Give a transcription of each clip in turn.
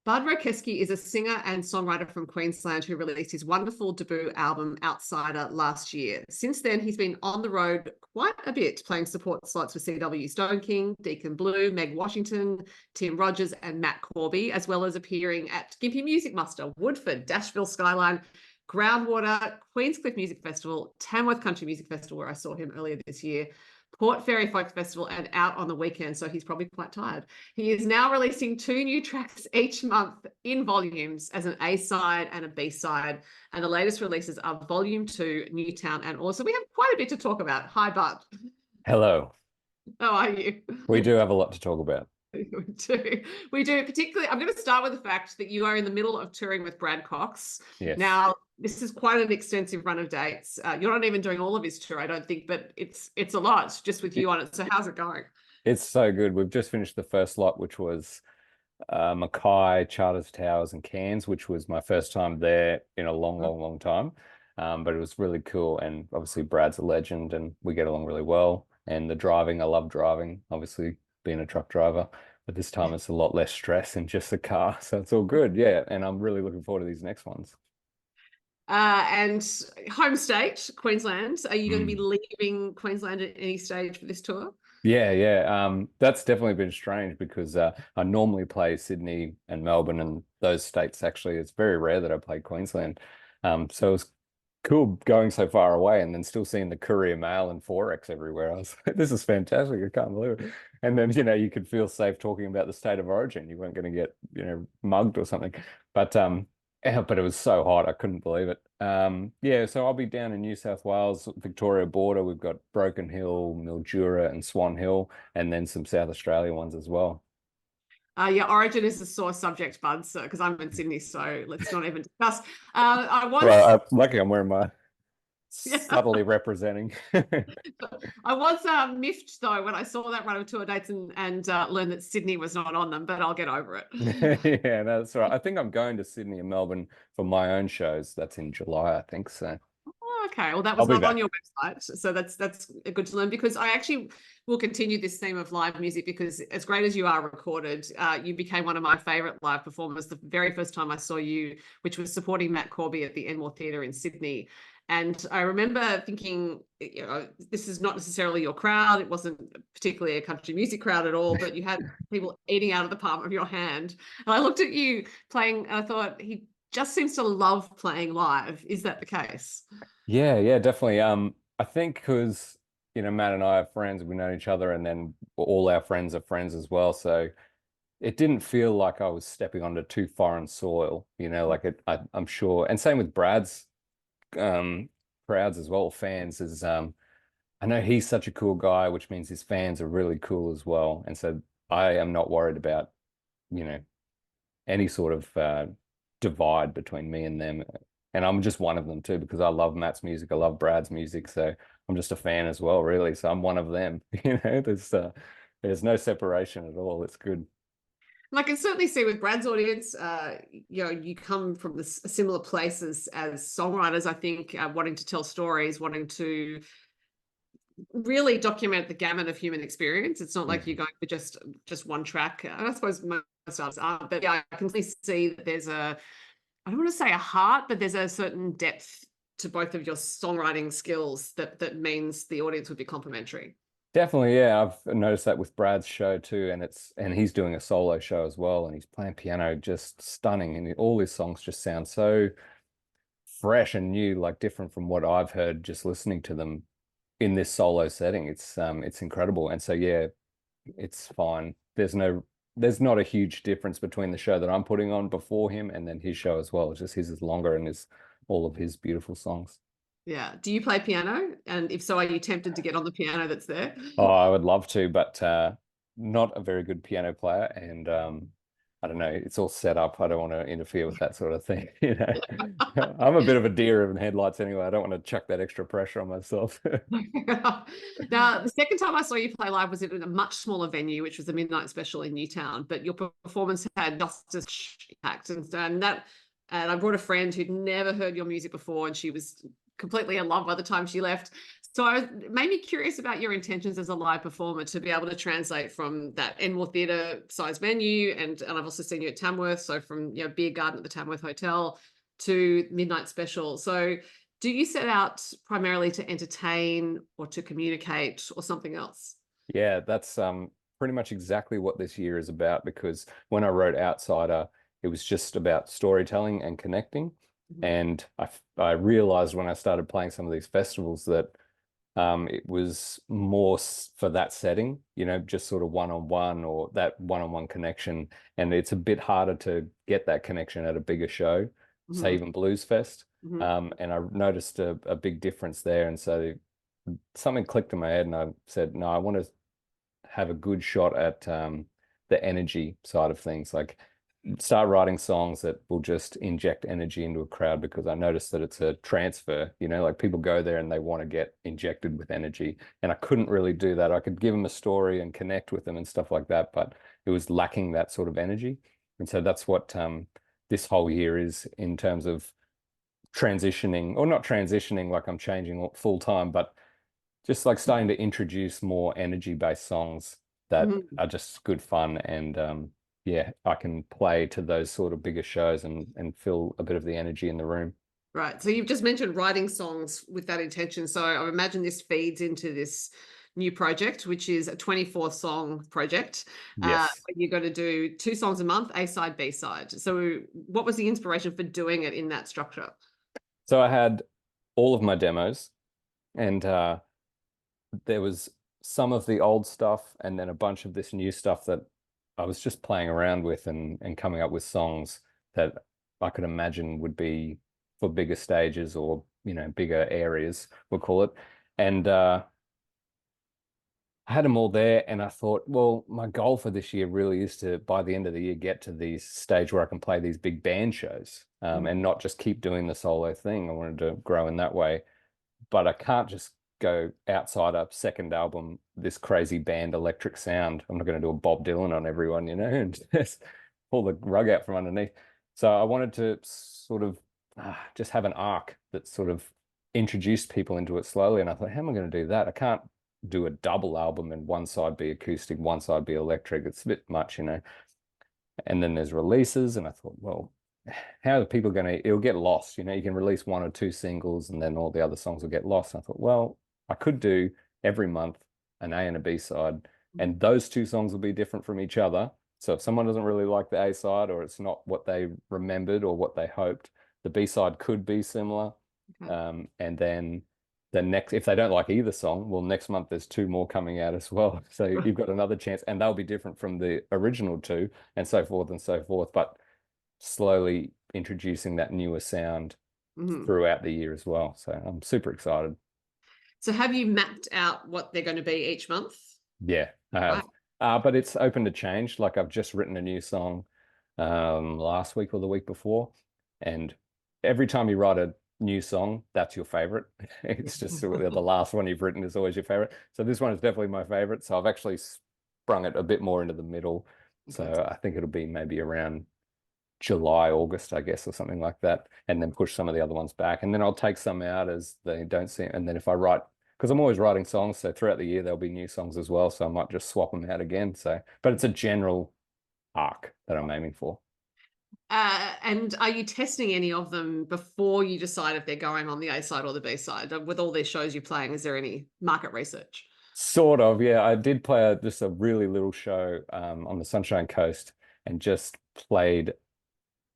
Bud Rokesky is a singer and songwriter from Queensland who released his wonderful debut album, Outsider, last year. Since then, he's been on the road quite a bit, playing support slots for CW Stoneking, Deacon Blue, Meg Washington, Tim Rogers, and Matt Corby, as well as appearing at Gympie Music Muster, Woodford, Dashville, Skyline, Groundwater, Queenscliff Music Festival, Tamworth Country Music Festival, where I saw him earlier this year, Port Fairy Folk Festival, and out on the weekend, so he's probably quite tired. He is now releasing 2 new tracks each month in volumes as an A-side and a B-side, and the latest releases are Volume 2, Newtown and Oars. So we have quite a bit to talk about. Hi, Bud. Hello. How are you? We do have a lot to talk about. We do. Particularly, I'm going to start with the fact that you are in the middle of touring with Brad Cox. Yes. Now, this is quite an extensive run of dates. You're not even doing all of his tour, I don't think, but it's a lot just with you on it. So how's it going? It's so good. We've just finished the first lot, which was Mackay, Charters Towers and Cairns, which was my first time there in a long time. But it was really cool. And obviously Brad's a legend and we get along really well. And the driving, I love driving, obviously being a truck driver. But this time it's a lot less stress in just the car. So it's all good. Yeah. And I'm really looking forward to these next ones. And home state, Queensland. Are you going to be leaving Queensland at any stage for this tour? Yeah. That's definitely been strange because I normally play Sydney and Melbourne and those states. Actually, it's very rare that I play Queensland. So it was cool going so far away and then still seeing the Courier Mail and Forex everywhere. I was like, this is fantastic. I can't believe it. And then, you could feel safe talking about the state of origin. You weren't going to get, mugged or something. But it was so hot, I couldn't believe it. So I'll be down in New South Wales, Victoria border. We've got Broken Hill, Mildura and Swan Hill, and then some South Australia ones as well. Origin is a sore subject, Bud, because I'm in Sydney, so let's not even discuss. Lucky I'm wearing my subtly representing. I was miffed though when I saw that run of tour dates and learned that Sydney was not on them, but I'll get over it. Yeah, that's right. I think I'm going to Sydney and Melbourne for my own shows. That's in July, I think so. Oh, okay, well that was not on your website, so that's good to learn, because I actually will continue this theme of live music, because as great as you are recorded, you became one of my favorite live performers the very first time I saw you, which was supporting Matt Corby at the Enmore Theatre in Sydney. And I remember thinking, this is not necessarily your crowd. It wasn't particularly a country music crowd at all, but you had people eating out of the palm of your hand. And I looked at you playing and I thought, he just seems to love playing live. Is that the case? Yeah, definitely. I think because, Matt and I are friends, we know each other, and then all our friends are friends as well. So it didn't feel like I was stepping onto too foreign soil, I'm sure. And same with Brad's crowds as well, fans. I know he's such a cool guy, which means his fans are really cool as well. And so I am not worried about, any sort of divide between me and them. And I'm just one of them too, because I love Matt's music. I love Brad's music. So I'm just a fan as well, really. So I'm one of them, there's no separation at all. It's good. And I can certainly see with Brad's audience, you come from similar places as songwriters, I think, wanting to tell stories, wanting to really document the gamut of human experience. It's not like you're going for just one track. I suppose most artists aren't, but yeah, I can see that there's I don't want to say a heart, but there's a certain depth to both of your songwriting skills that means the audience would be complimentary. Definitely, yeah. I've noticed that with Brad's show too, and he's doing a solo show as well, and he's playing piano just stunning, and all his songs just sound so fresh and new, like different from what I've heard just listening to them in this solo setting. It's incredible, and so yeah, it's fine. There's not a huge difference between the show that I'm putting on before him and then his show as well. It's just his is longer and all of his beautiful songs. Yeah. Do you play piano? And if so, are you tempted to get on the piano that's there? Oh, I would love to, but not a very good piano player. And I don't know, it's all set up. I don't want to interfere with that sort of thing. I'm a bit of a deer in headlights anyway. I don't want to chuck that extra pressure on myself. Now, the second time I saw you play live was in a much smaller venue, which was the Midnight Special in Newtown, but your performance had just as impact. And I brought a friend who'd never heard your music before, and she was completely in love by the time she left. So it made me curious about your intentions as a live performer to be able to translate from that Enmore Theatre size venue, and I've also seen you at Tamworth, so from beer garden at the Tamworth Hotel to midnight special. So do you set out primarily to entertain or to communicate or something else? Yeah, that's pretty much exactly what this year is about, because when I wrote Outsider, it was just about storytelling and connecting. And I realized when I started playing some of these festivals that it was more for that setting, just sort of one-on-one, or that one-on-one connection. And it's a bit harder to get that connection at a bigger show, say even Blues Fest. And I noticed a big difference there. And so something clicked in my head and I said, no, I want to have a good shot at the energy side of things. Like start writing songs that will just inject energy into a crowd, because I noticed that it's a transfer, like people go there and they want to get injected with energy. And I couldn't really do that. I could give them a story and connect with them and stuff like that, but it was lacking that sort of energy. And so that's what this whole year is, in terms of transitioning, or not transitioning like I'm changing full time, but just like starting to introduce more energy-based songs that are just good fun. And yeah, I can play to those sort of bigger shows and feel a bit of the energy in the room. Right. So you've just mentioned writing songs with that intention. So I imagine this feeds into this new project, which is a 24-song project. Yes. You're going to do 2 songs a month, A side, B side. So what was the inspiration for doing it in that structure? So I had all of my demos, and there was some of the old stuff and then a bunch of this new stuff that I was just playing around with, and coming up with songs that I could imagine would be for bigger stages, or bigger areas, we'll call it. And I had them all there, and I thought, well, my goal for this year really is to, by the end of the year, get to the stage where I can play these big band shows, and not just keep doing the solo thing. I wanted to grow in that way, but I can't just go outside a second album, this crazy band electric sound. I'm not going to do a Bob Dylan on everyone, and just pull the rug out from underneath. So I wanted to sort of just have an arc that sort of introduced people into it slowly. And I thought, how am I going to do that? I can't do a double album and one side be acoustic, one side be electric. It's a bit much. And then there's releases, and I thought, well, how are people going to, it'll get lost. You can release 1 or 2 singles and then all the other songs will get lost. And I thought, well, I could do every month an A and a B side, and those 2 songs will be different from each other. So if someone doesn't really like the A side, or it's not what they remembered or what they hoped, the B side could be similar. And then the next, if they don't like either song, well, next month there's 2 more coming out as well. So you've got another chance, and they'll be different from the original 2, and so forth and so forth. But slowly introducing that newer sound throughout the year as well. So I'm super excited. So have you mapped out what they're going to be each month? Yeah, I have. Wow. But it's open to change. Like I've just written a new song last week or the week before, and every time you write a new song, that's your favorite. It's just the last one you've written is always your favorite. So this one is definitely my favorite. So I've actually sprung it a bit more into the middle. So I think it'll be maybe around July, August, I guess, or something like that, and then push some of the other ones back. And then I'll take some out as they don't seem. And then if I write, because I'm always writing songs, so throughout the year there'll be new songs as well. So I might just swap them out again. So, but it's a general arc that I'm aiming for. And are you testing any of them before you decide if they're going on the A side or the B side? With all these shows you're playing, is there any market research? Sort of, yeah. I did play just a really little show on the Sunshine Coast, and just played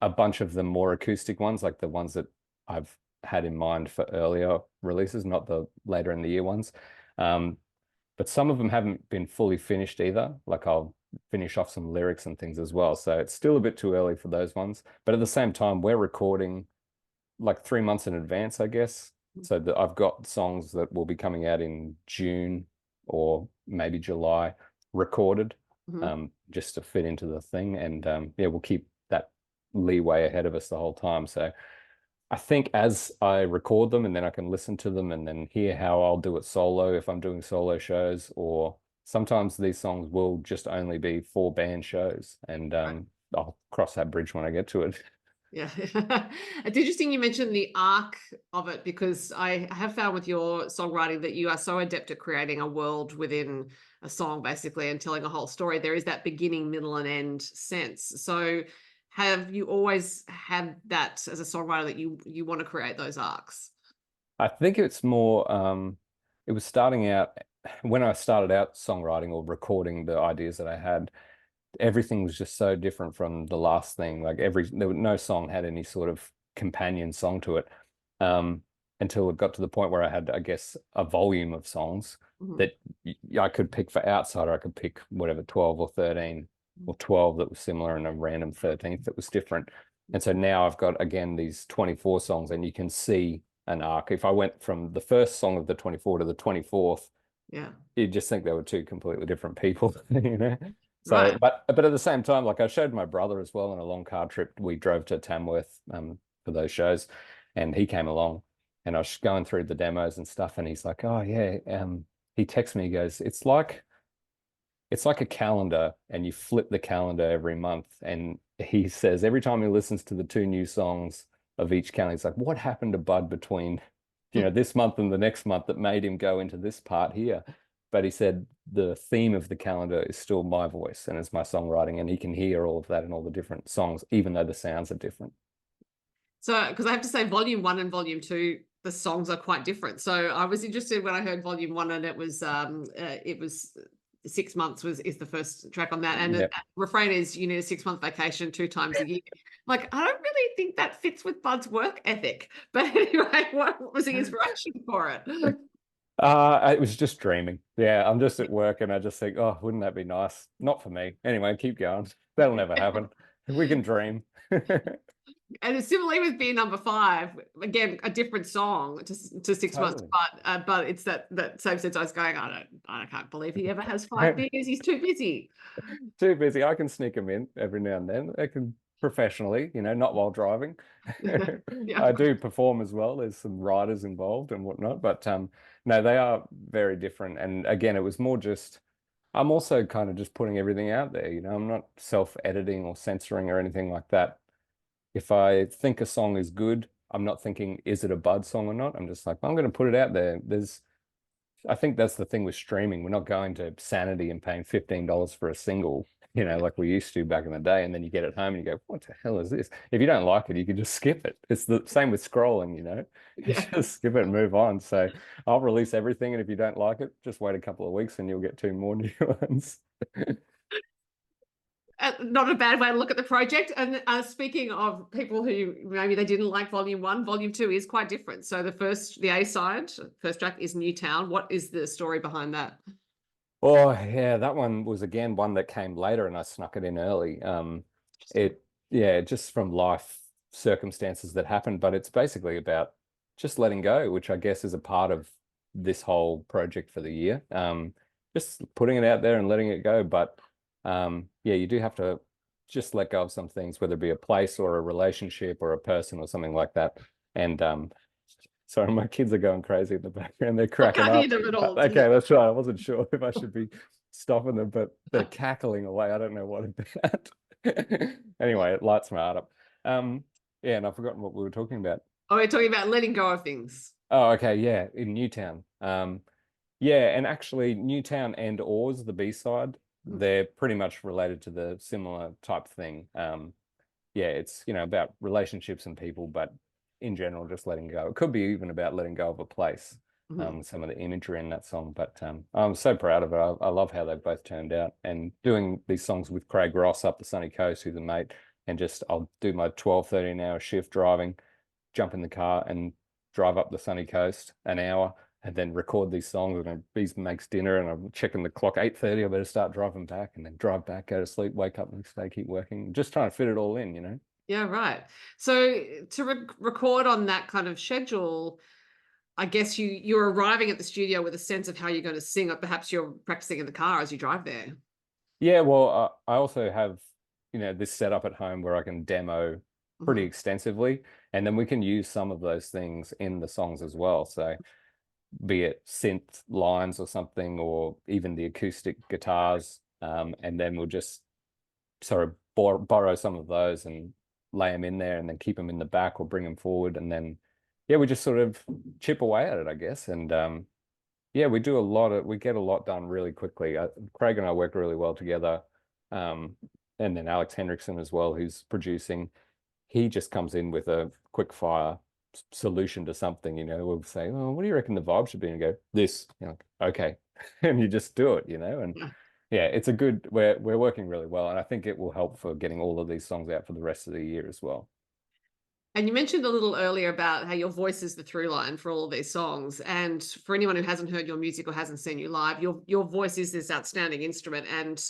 a bunch of the more acoustic ones, like the ones that I've had in mind for earlier releases, not the later in the year ones. But some of them haven't been fully finished either. Like I'll finish off some lyrics and things as well. So it's still a bit too early for those ones. But at the same time, we're recording like 3 months in advance, I guess. So that I've got songs that will be coming out in June or maybe July recorded, just to fit into the thing. And yeah, we'll keep that leeway ahead of us the whole time. So I think as I record them, and then I can listen to them and then hear how I'll do it solo if I'm doing solo shows, or sometimes these songs will just only be for band shows, and I'll cross that bridge when I get to it. Yeah. It's interesting you mentioned the arc of it, because I have found with your songwriting that you are so adept at creating a world within a song, basically, and telling a whole story. There is that beginning, middle, and end sense. So have you always had that as a songwriter, that you want to create those arcs? I think it's more, it was starting out when I started out songwriting or recording the ideas that I had, everything was just so different from the last thing. Like no song had any sort of companion song to it, um, until it got to the point where I had, I guess, a volume of songs Mhm. that I could pick for Outsider. I could pick whatever 12 or 13 or 12 that was similar and a random 13th that was different. And so now I've got again these 24 songs, and you can see an arc. If I went from the first song of the 24 to the 24th, Yeah. you'd just think they were two completely different people, you know? So, Right. but at the same time, like I showed my brother as well on a long car trip. We drove to Tamworth for those shows, and he came along, and I was going through the demos and stuff, and he's like, "Oh yeah," he texts me, he goes, it's like a calendar, and you flip the calendar every month." And he says every time he listens to the two new songs of each calendar, he's like, "What happened to Bud between, this month and the next month that made him go into this part here?" But he said the theme of the calendar is still my voice and it's my songwriting, and he can hear all of that in all the different songs, even though the sounds are different. So, because I have to say, volume one and volume two, the songs are quite different. So I was interested when I heard volume one, and it was 6 months is the first track on that, and the Yeah. refrain is you need a 6 month vacation 2 times a year. Like, I don't really think that fits with Bud's work ethic. But anyway, what was the inspiration for it? It was just dreaming. Yeah, I'm just at work and I just think, oh, wouldn't that be nice? Not for me. Anyway, keep going. That'll never happen. We can dream. And similarly with being number five, again, a different song to 6 months, Totally. but it's that same sense. I was going, I can't believe he ever has 5 beers. He's too busy. Too busy. I can sneak them in every now and then. I can professionally, not while driving. Yeah, I do perform as well. There's some riders involved and whatnot, but no, they are very different. And again, it was more just I'm also kind of just putting everything out there. I'm not self-editing or censoring or anything like that. If I think a song is good, I'm not thinking, is it a Bud song or not? I'm just like, I'm going to put it out there. I think that's the thing with streaming. We're not going to Sanity and paying $15 for a single, like we used to back in the day. And then you get it home and you go, what the hell is this? If you don't like it, you can just skip it. It's the same with scrolling. You yeah. just skip it and move on. So I'll release everything. And if you don't like it, just wait a couple of weeks and you'll get two more new ones. Not a bad way to look at the project. And speaking of people who maybe they didn't like volume one, volume two is quite different. So the A side, first track is Newtown. What is the story behind that? Oh yeah, that one was again one that came later and I snuck it in early. It yeah, just from life circumstances that happened, but it's basically about just letting go, which I guess is a part of this whole project for the year. Just putting it out there and letting it go. But yeah, you do have to just let go of some things, whether it be a place or a relationship or a person or something like that. And sorry, my kids are going crazy in the background. They're I cracking can't hear up. them at all. Okay, that's right. I wasn't sure if I should be stopping them, but they're cackling away. I don't know what about. Anyway, it lights my heart up. Yeah, and I've forgotten what we were talking about. Oh, we're talking about letting go of things. Oh, okay, yeah, in Newtown. Yeah, and actually Newtown and Oars, the B-side, Mhm. they're pretty much related to the similar type thing. Yeah, it's about relationships and people, but in general, just letting go. It could be even about letting go of a place. Mhm. Some of the imagery in that song, but I'm so proud of it. I love how they've both turned out, and doing these songs with Craig Ross up the sunny coast, who's a mate, and just I'll do my 12, 13 hour shift driving, jump in the car and drive up the sunny coast an hour and then record these songs, and then he makes dinner and I'm checking the clock 8:30. I better start driving back, and then drive back, go to sleep, wake up the next day, keep working, just trying to fit it all in. Yeah, right. So to record on that kind of schedule, I guess you're arriving at the studio with a sense of how you're going to sing, or perhaps you're practicing in the car as you drive there. Yeah, well, I also have, this setup at home where I can demo pretty Mhm. extensively, and then we can use some of those things in the songs as well. So be it synth lines or something, or even the acoustic guitars, and then we'll just sort of borrow some of those and lay them in there and then keep them in the back or bring them forward. And then, yeah, we just sort of chip away at it, I guess. And yeah, we get a lot done really quickly. Craig and I work really well together. And then Alex Henriksen as well, who's producing, he just comes in with a quick fire solution to something, we'll say, oh, what do you reckon the vibe should be? And go, this, like, okay. And you just do it, and yeah, it's we're working really well. And I think it will help for getting all of these songs out for the rest of the year as well. And you mentioned a little earlier about how your voice is the through line for all of these songs. And for anyone who hasn't heard your music or hasn't seen you live, your voice is this outstanding instrument. And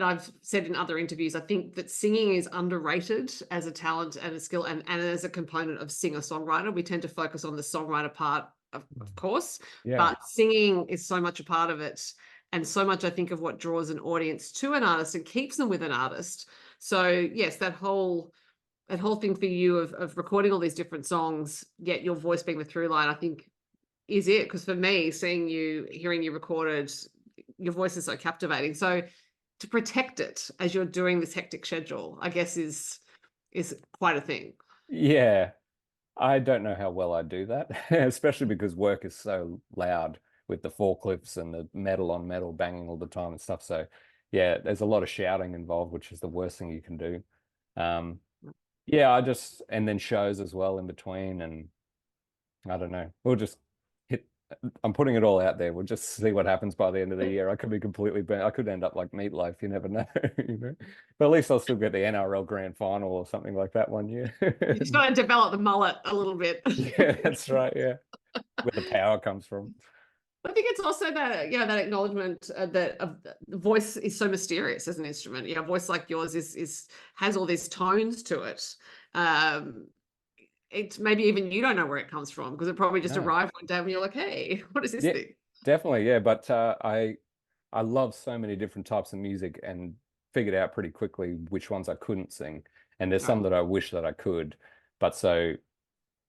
I've said in other interviews, I think that singing is underrated as a talent and a skill and as a component of singer-songwriter. We tend to focus on the songwriter part, of course, but singing is so much a part of it. And so much, I think, of what draws an audience to an artist and keeps them with an artist. So yes, that whole thing for you of recording all these different songs, yet your voice being the through line, I think is it. Because for me, hearing you recorded, your voice is so captivating. So to protect it as you're doing this hectic schedule, I guess is quite a thing. Yeah. I don't know how well I do that, especially because work is so loud with the forklifts and the metal on metal banging all the time and stuff. So yeah, there's a lot of shouting involved, which is the worst thing you can do. Yeah, and then shows as well in between. And I don't know, I'm putting it all out there. We'll just see what happens by the end of the year. I could be completely bad. I could end up like Meatloaf. You never know, But at least I'll still get the NRL Grand Final or something like that one year. You just got to develop the mullet a little bit. Yeah, that's right. Yeah, where the power comes from. I think it's also that that acknowledgement that the voice is so mysterious as an instrument. A voice like yours has all these tones to it. It's maybe even you don't know where it comes from because it probably just arrived one day when you're like, hey, what is this thing? Definitely, yeah. But I love so many different types of music and figured out pretty quickly which ones I couldn't sing. And there's some that I wish that I could. But so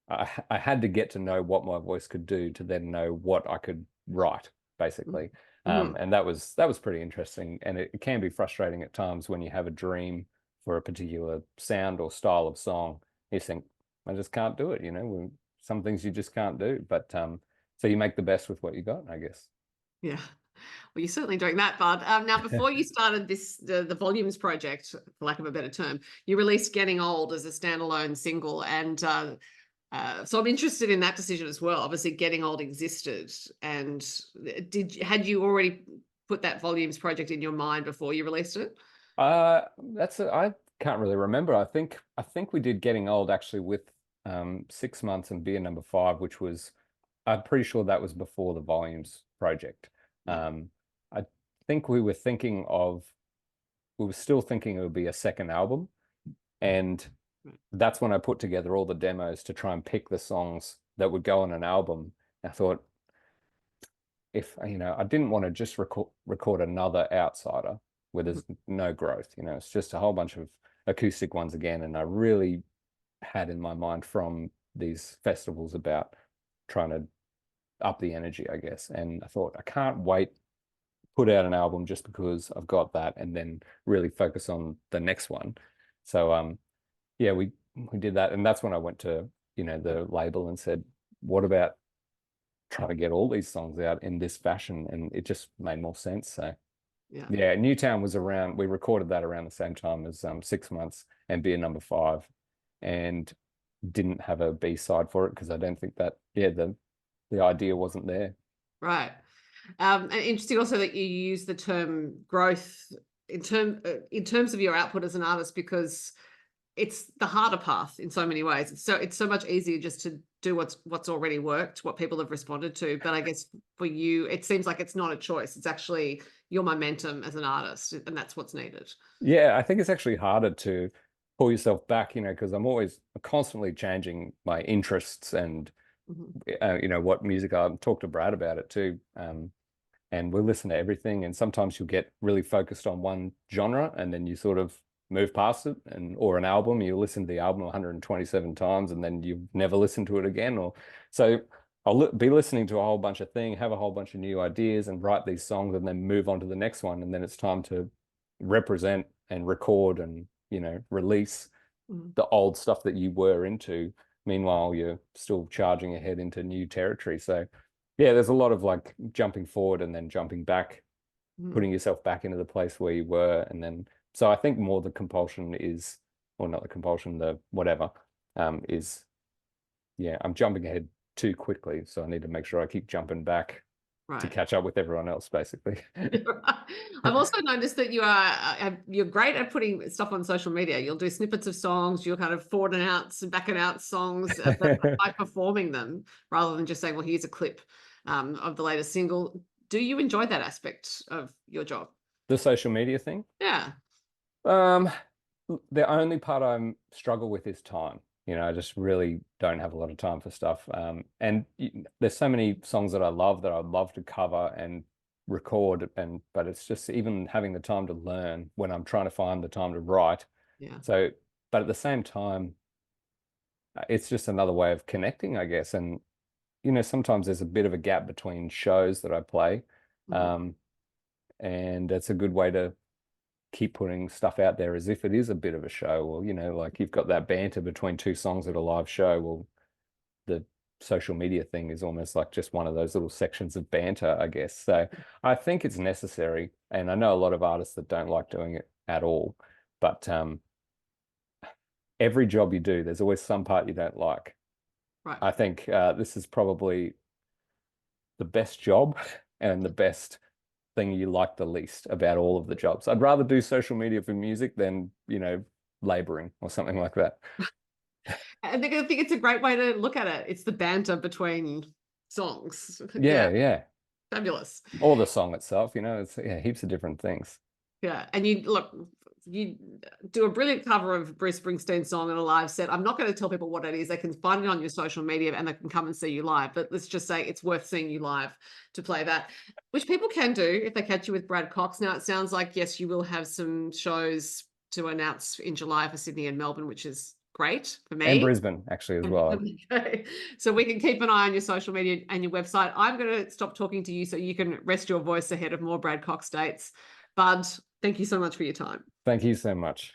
I had to get to know what my voice could do to then know what I could write, basically. And that was pretty interesting. And it can be frustrating at times when you have a dream for a particular sound or style of song. You think, I just can't do it, some things you just can't do. But so you make the best with what you got, I guess. Yeah. Well, you're certainly doing that, Bud. Now, before you started the Volumes project, for lack of a better term, you released Getting Old as a standalone single. And so I'm interested in that decision as well. Obviously, Getting Old existed. And had you already put that Volumes project in your mind before you released it? I can't really remember. I think we did Getting Old actually with 6 months and Beer Number 5, which was, I'm pretty sure that was before the Volumes project. I think we were still thinking it would be a second album. And that's when I put together all the demos to try and pick the songs that would go on an album. I thought, if, I didn't want to just record another Outsider where there's no growth, it's just a whole bunch of acoustic ones again. And I really had in my mind from these festivals about trying to up the energy, I guess. And I thought, I can't wait, put out an album just because I've got that and then really focus on the next one. So, yeah, we did that. And that's when I went to, the label and said, what about trying to get all these songs out in this fashion? And it just made more sense. So yeah, Newtown was around, we recorded that around the same time as 6 months and Beer Number 5, and didn't have a B-side for it because I don't think that, the idea wasn't there. Right. And interesting also that you use the term growth in terms of your output as an artist, because it's the harder path in so many ways. It's so much easier just to do what's already worked, what people have responded to. But I guess for you, it seems like it's not a choice. It's actually your momentum as an artist, and that's what's needed. Yeah, I think it's actually harder to pull yourself back, because I'm constantly changing my interests and what music. I talk to Brad about it too. And we'll listen to everything. And sometimes you'll get really focused on one genre and then you sort of move past it, or an album, you listen to the album 127 times and then you've never listened to it again. Or so I'll be listening to a whole bunch of things, have a whole bunch of new ideas and write these songs and then move on to the next one. And then it's time to represent and record and, release. the old stuff that you were into. Meanwhile, you're still charging ahead into new territory. So yeah, there's a lot of like jumping forward and then jumping back, putting yourself back into the place where you were. And then, so I think more the compulsion is, or not the compulsion, the whatever, is, yeah, I'm jumping ahead too quickly. So I need to make sure I keep jumping back to catch up with everyone else, basically. I've also noticed that you're great at putting stuff on social media. You'll do snippets of songs, you'll kind of forward and out and back and out songs by performing them rather than just saying, well, here's a clip of the latest single. Do you enjoy that aspect of your job? The social media thing? Yeah. The only part I struggle with is time. I just really don't have a lot of time for stuff. And there's so many songs that I love that I'd love to cover and record, but it's just even having the time to learn when I'm trying to find the time to write. Yeah. So, but at the same time, it's just another way of connecting, I guess. And, sometimes there's a bit of a gap between shows that I play. And it's a good way to keep putting stuff out there as if it is a bit of a show, or like you've got that banter between two songs at a live show. Well, the social media thing is almost like just one of those little sections of banter, I guess. So I think it's necessary, and I know a lot of artists that don't like doing it at all, but every job you do, there's always some part you don't like. Right. I think this is probably the best job and the best thing you like the least about all of the jobs. I'd rather do social media for music than, laboring or something like that. I think it's a great way to look at it. It's the banter between songs. Yeah. Fabulous. Or the song itself, it's heaps of different things. Yeah. And you do a brilliant cover of Bruce Springsteen's song in a live set. I'm not going to tell people what it is. They can find it on your social media and they can come and see you live. But let's just say it's worth seeing you live to play that, which people can do if they catch you with Brad Cox. Now, it sounds like, yes, you will have some shows to announce in July for Sydney and Melbourne, which is great for me. And Brisbane, actually, as well. Okay. So we can keep an eye on your social media and your website. I'm going to stop talking to you so you can rest your voice ahead of more Brad Cox dates. Bud, thank you so much for your time. Thank you so much.